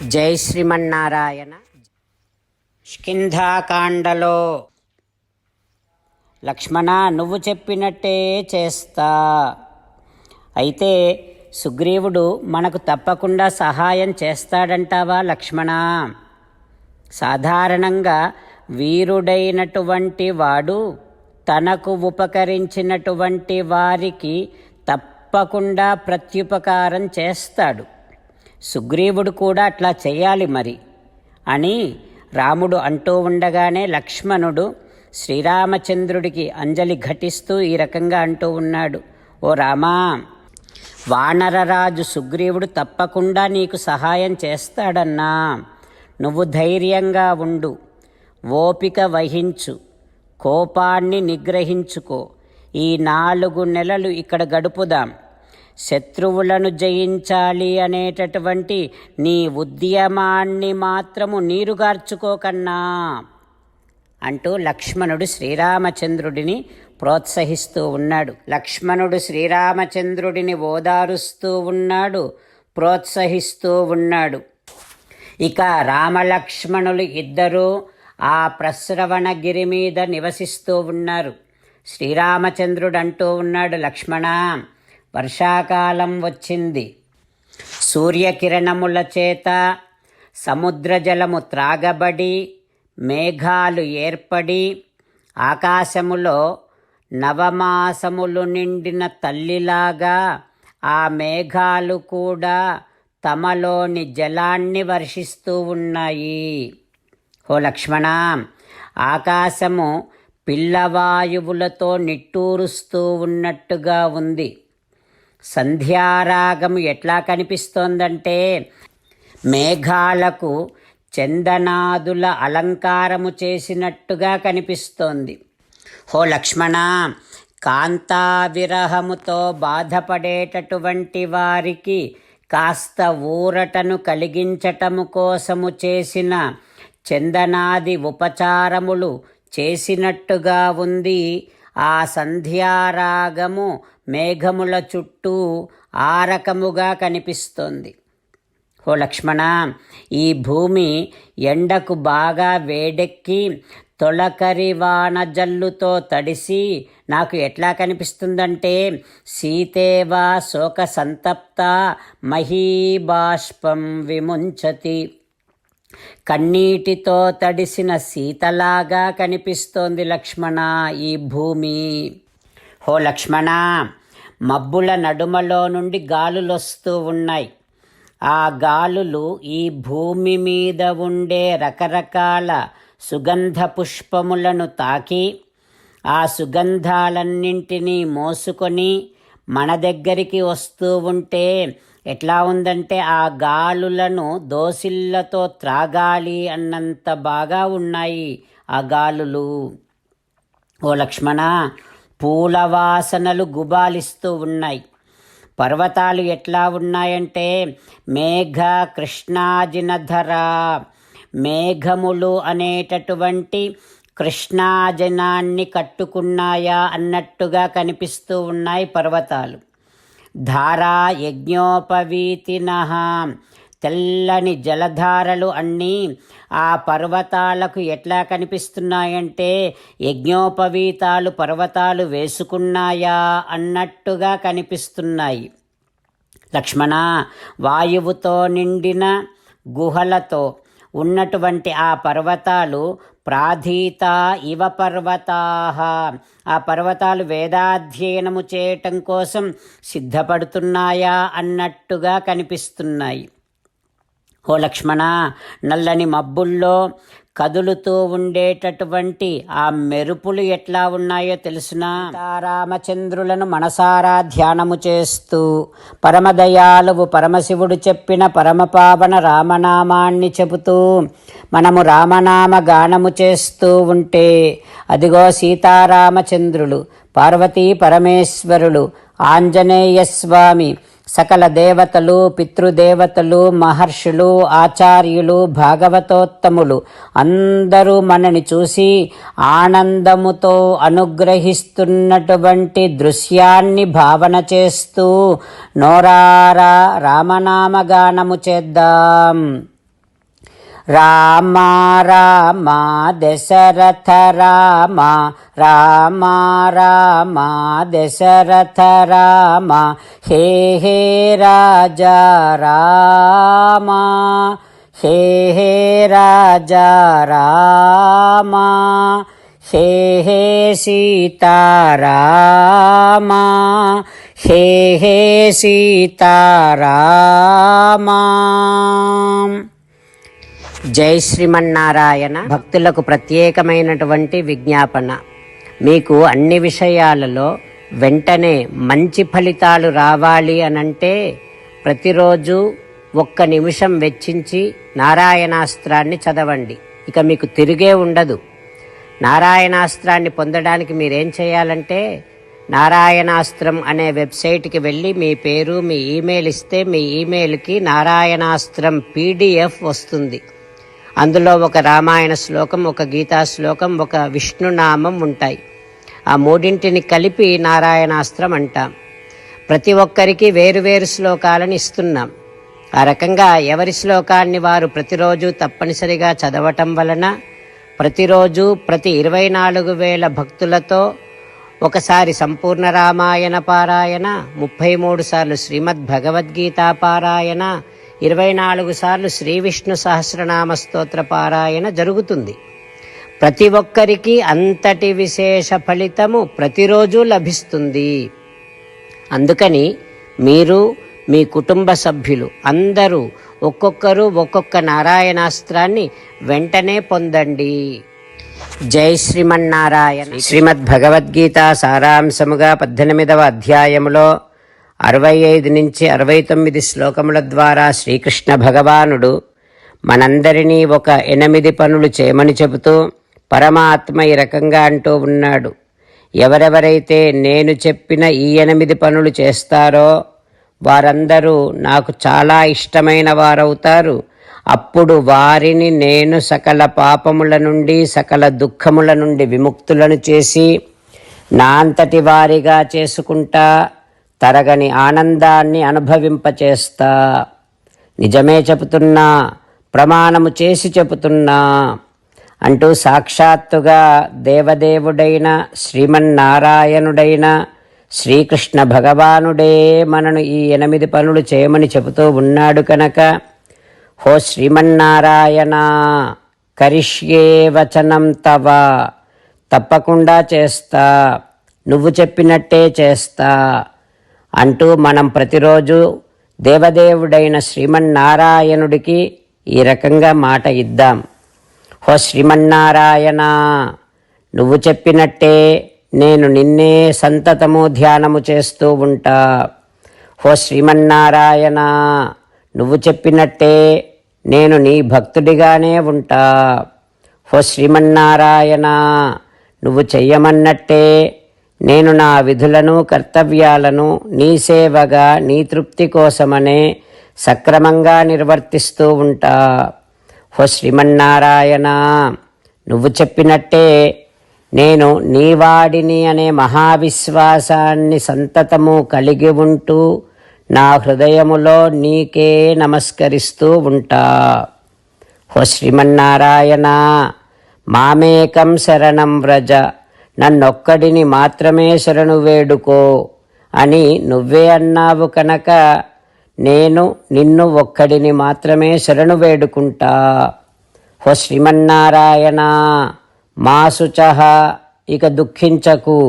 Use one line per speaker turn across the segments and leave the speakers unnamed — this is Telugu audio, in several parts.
జై శ్రీమన్నారాయణ. కిష్కింధాకాండలో లక్ష్మణ, నువ్వు చెప్పినట్టే చేస్తా. అయితే సుగ్రీవుడు మనకు తప్పకుండా సహాయం చేస్తాడంటావా లక్ష్మణ? సాధారణంగా వీరుడైనటువంటి వాడు తనకు ఉపకరించినటువంటి వారికి తప్పకుండా ప్రత్యుపకారం చేస్తాడు. సుగ్రీవుడు కూడా అట్లా చేయాలి మరి అని రాముడు అంటూ ఉండగానే లక్ష్మణుడు శ్రీరామచంద్రుడికి అంజలి ఘటిస్తూ ఈ రకంగా అంటూ ఉన్నాడు. ఓ రామా, వానరరాజు సుగ్రీవుడు తప్పకుండా నీకు సహాయం చేస్తాడన్నా. నువ్వు ధైర్యంగా ఉండు, ఓపిక వహించు, కోపాన్ని నిగ్రహించుకో. ఈ 4 నెలలు ఇక్కడ గడుపుదాం. శత్రువులను జయించాలి అనేటటువంటి నీ ఉద్యమాన్ని మాత్రము నీరుగార్చుకోకన్నా అంటూ లక్ష్మణుడు శ్రీరామచంద్రుడిని ప్రోత్సహిస్తూ ఉన్నాడు. లక్ష్మణుడు శ్రీరామచంద్రుడిని ఓదారుస్తూ ఉన్నాడు, ప్రోత్సహిస్తూ ఉన్నాడు. ఇక రామలక్ష్మణులు ఇద్దరూ ఆ ప్రస్రవణగిరి మీద నివసిస్తూ ఉన్నారు. శ్రీరామచంద్రుడు అంటూ ఉన్నాడు, లక్ష్మణ, వర్షాకాలం వచ్చింది. సూర్యకిరణముల చేత సముద్ర జలము త్రాగబడి మేఘాలు ఏర్పడి ఆకాశములో నవమాసములు నిండిన తల్లిలాగా ఆ మేఘాలు కూడా తమలోని జలాన్ని వర్షిస్తూ ఉన్నాయి. ఓ లక్ష్మణ, ఆకాశము పిల్లవాయువులతో నిట్టూరుస్తూ ఉన్నట్టుగా ఉంది. సంధ్యారాగము ఎట్లా కనిపిస్తోందంటే మేఘాలకు చందనాదుల అలంకారము చేసినట్టుగా కనిపిస్తోంది. ఓ లక్ష్మణ, కాంతా విరహముతో బాధపడేటటువంటి వారికి కాస్త ఊరటను కలిగించటము కోసము చేసిన చందనాది ఉపచారములు చేసినట్టుగా ఉంది. ఆ సంధ్యారాగము మేఘముల చుట్టూ ఆ రకముగా కనిపిస్తోంది. ఓ లక్ష్మణ, ఈ భూమి ఎండకు బాగా వేడెక్కి తొలకరి వాన జల్లుతో తడిసి నాకు ఎట్లా కనిపిస్తుందంటే సీతేవా శోక సంతప్త మహీబాష్పం విముంచతి. కన్నీటితో తడిసిన సీతలాగా కనిపిస్తోంది లక్ష్మణ ఈ భూమి. ఓ లక్ష్మణ, మబ్బుల నడుమలో నుండి గాలులొస్తూ ఉన్నాయి. ఆ గాలులు ఈ భూమి మీద ఉండే రకరకాల సుగంధ పుష్పములను తాకి ఆ సుగంధాలన్నింటినీ మోసుకొని మన దగ్గరికి వస్తూ ఉంటే ఎట్లా ఉందంటే ఆ గాలులను దోసిళ్లతో త్రాగాలి అన్నంత బాగా ఉన్నాయి ఆ గాలులు. ఓ లక్ష్మణ, పూల వాసనలు గుబాలిస్తూ ఉన్నాయి. పర్వతాలు ఎట్లా ఉన్నాయంటే మేఘ కృష్ణాజినధర, మేఘములు అనేటటువంటి కృష్ణాజనాన్ని కట్టుకున్నాయా అన్నట్టుగా కనిపిస్తూ ఉన్నాయి పర్వతాలు. ధారా యజ్ఞోపవీతినః, తెల్లని జలధారలు అన్నీ ఆ పర్వతాలకు ఎట్లా కనిపిస్తున్నాయంటే యజ్ఞోపవీతాలు పర్వతాలు వేసుకున్నాయా అన్నట్టుగా కనిపిస్తున్నాయి. లక్ష్మణ, వాయువుతో నిండిన గుహలతో ఉన్నటువంటి ఆ పర్వతాలు ప్రాధీత ఇవ పర్వతాః, ఆ పర్వతాలు వేదాధ్యయనము చేయటం కోసం సిద్ధపడుతున్నాయా అన్నట్టుగా కనిపిస్తున్నాయి. ఓ లక్ష్మణ, నల్లని మబ్బుల్లో కదులుతూ ఉండేటటువంటి ఆ మెరుపులు ఎట్లా ఉన్నాయో తెలుసునా? రామచంద్రులను మనసారా ధ్యానము చేస్తూ పరమదయాలువు పరమశివుడు చెప్పిన పరమపావన రామనామాన్ని చెబుతూ మనము రామనామ గానము చేస్తూ ఉంటే అదిగో సీతారామచంద్రులు, పార్వతీ పరమేశ్వరులు, ఆంజనేయస్వామి, సకల దేవతలు, పితృదేవతలు, మహర్షులు, ఆచార్యులు, భాగవతోత్తములు అందరూ మనని చూసి ఆనందముతో అనుగ్రహిస్తున్నటువంటి దృశ్యాన్ని భావన చేస్తూ నోరారా రామనామగానము చేద్దాం. రామ రామ దశరథ రామ రామ రామ దశరథ రామ హే హే రాజా రామ హే హే రాజా రామ హే హే సీతారామ హే హే సీతారామ. జై శ్రీమన్నారాయణ. భక్తులకు ప్రత్యేకమైనటువంటి విజ్ఞాపన. మీకు అన్ని విషయాలలో వెంటనే మంచి ఫలితాలు రావాలి అనంటే ప్రతిరోజు 1 నిమిషం వెచ్చించి నారాయణాస్త్రాన్ని చదవండి. ఇక మీకు తిరిగే ఉండదు. నారాయణాస్త్రాన్ని పొందడానికి మీరేం చేయాలంటే నారాయణాస్త్రం అనే వెబ్సైట్కి వెళ్ళి మీ పేరు మీ ఈమెయిల్ ఇస్తే మీ ఈమెయిల్కి నారాయణాస్త్రం PDF వస్తుంది. అందులో ఒక రామాయణ శ్లోకం, ఒక గీతా శ్లోకం, ఒక విష్ణునామం ఉంటాయి. ఆ 3ంటిని కలిపి నారాయణాస్త్రం అంటాం. ప్రతి ఒక్కరికి వేరువేరు శ్లోకాలను ఇస్తున్నాం. ఆ రకంగా ఎవరి శ్లోకాన్ని వారు ప్రతిరోజు తప్పనిసరిగా చదవటం వలన ప్రతిరోజు ప్రతి 24,000 భక్తులతో ఒకసారి సంపూర్ణ రామాయణ పారాయణ, 33 సార్లు శ్రీమద్ భగవద్గీత పారాయణ, 24 సార్లు శ్రీ విష్ణు సహస్రనామ స్తోత్ర పారాయణ జరుగుతుంది. ప్రతి ఒక్కరికి అంతటి విశేష ఫలితము ప్రతిరోజు లభిస్తుంది. అందుకని మీరు మీ కుటుంబ సభ్యులు అందరూ ఒక్కొక్కరు ఒక్కొక్క నారాయణాస్త్రాన్ని వెంటనే పొందండి. జై శ్రీమన్నారాయణ. శ్రీమద్ భగవద్గీత సారాంశముగా 18వ అధ్యాయములో 65 నుంచి 69 శ్లోకముల ద్వారా శ్రీకృష్ణ భగవానుడు మనందరినీ ఒక 8 పనులు చేయమని చెబుతూ పరమాత్మ ఈ రకంగా అంటూ ఉన్నాడు. ఎవరెవరైతే నేను చెప్పిన ఈ 8 పనులు చేస్తారో వారందరూ నాకు చాలా ఇష్టమైన వారవుతారు. అప్పుడు వారిని నేను సకల పాపముల నుండి సకల దుఃఖముల నుండి విముక్తులను చేసి నా అంతటి వారిగా చేసుకుంటా, తరగని ఆనందాన్ని అనుభవింపచేస్తా. నిజమే చెబుతున్నా, ప్రమాణము చేసి చెబుతున్నా అంటూ సాక్షాత్తుగా దేవదేవుడైన శ్రీమన్నారాయణుడైన శ్రీకృష్ణ భగవానుడే మనను ఈ 8 పనులు చేయమని చెబుతూ ఉన్నాడు కనుక, హో శ్రీమన్నారాయణ కరిష్యే వచనం తవ, తప్పకుండా చేస్తా, నువ్వు చెప్పినట్టే చేస్తా అంటూ మనం ప్రతిరోజు దేవదేవుడైన శ్రీమన్నారాయణుడికి ఈ రకంగా మాట ఇద్దాం. హో శ్రీమన్నారాయణ, నువ్వు చెప్పినట్టే నేను నిన్నే సంతతము ధ్యానము చేస్తూ ఉంటా. హో శ్రీమన్నారాయణ, నువ్వు చెప్పినట్టే నేను నీ భక్తుడిగానే ఉంటా. హో శ్రీమన్నారాయణ, నువ్వు చెయ్యమన్నట్టే నేను నా విధులను కర్తవ్యాలను నీ సేవగా నీ తృప్తి కోసమనే సక్రమంగా నిర్వర్తిస్తూ ఉంటా. హో శ్రీమన్నారాయణ, నువ్వు చెప్పినట్టే నేను నీవాడిని అనే మహావిశ్వాసాన్ని సంతతము కలిగి ఉంటూ నా హృదయములో నీకే నమస్కరిస్తూ ఉంటా. హో శ్రీమన్నారాయణ, మామేకం శరణం వ్రజ, నన్నొక్కడిని మాత్రమే శరణు వేడుకో అని నువ్వే అన్నావు కనుక నేను నిన్ను ఒక్కడిని మాత్రమే శరణు వేడుకుంటా. హో శ్రీమన్నారాయణ, మా శుచః, ఇక దుఃఖించకు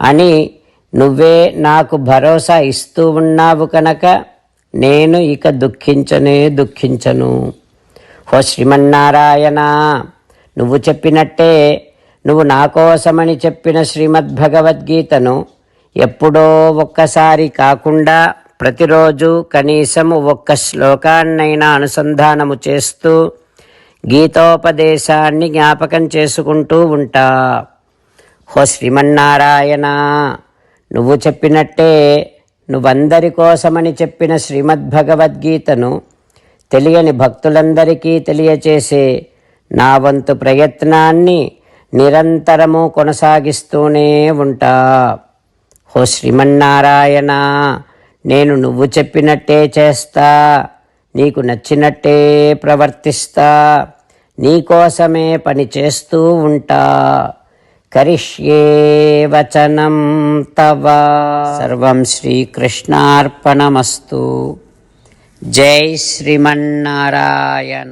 అని నువ్వే నాకు భరోసా ఇస్తూ ఉన్నావు కనుక నేను ఇక దుఃఖించను. హో శ్రీమన్నారాయణ, నువ్వు చెప్పినట్టే నువ్వు నా కోసమని చెప్పిన శ్రీమద్భగవద్గీతను ఎప్పుడో ఒక్కసారి కాకుండా ప్రతిరోజు కనీసము 1 శ్లోకాన్నైనా అనుసంధానము చేస్తూ గీతోపదేశాన్ని జ్ఞాపకం చేసుకుంటూ ఉంటా. హో శ్రీమన్నారాయణ, నువ్వు చెప్పినట్టే నువ్వందరి కోసమని చెప్పిన శ్రీమద్భగవద్గీతను తెలియని భక్తులందరికీ తెలియచేసే నా వంతు ప్రయత్నాన్ని నిరంతరము కొనసాగిస్తూనే ఉంటా. హో శ్రీమన్నారాయణ, నేను నువ్వు చెప్పినట్టే చేస్తా, నీకు నచ్చినట్టే ప్రవర్తిస్తా, నీకోసమే పని చేస్తూ ఉంటా. కరిష్యే వచనం తవ. సర్వం శ్రీకృష్ణార్పణమస్తు. జై శ్రీమన్నారాయణ.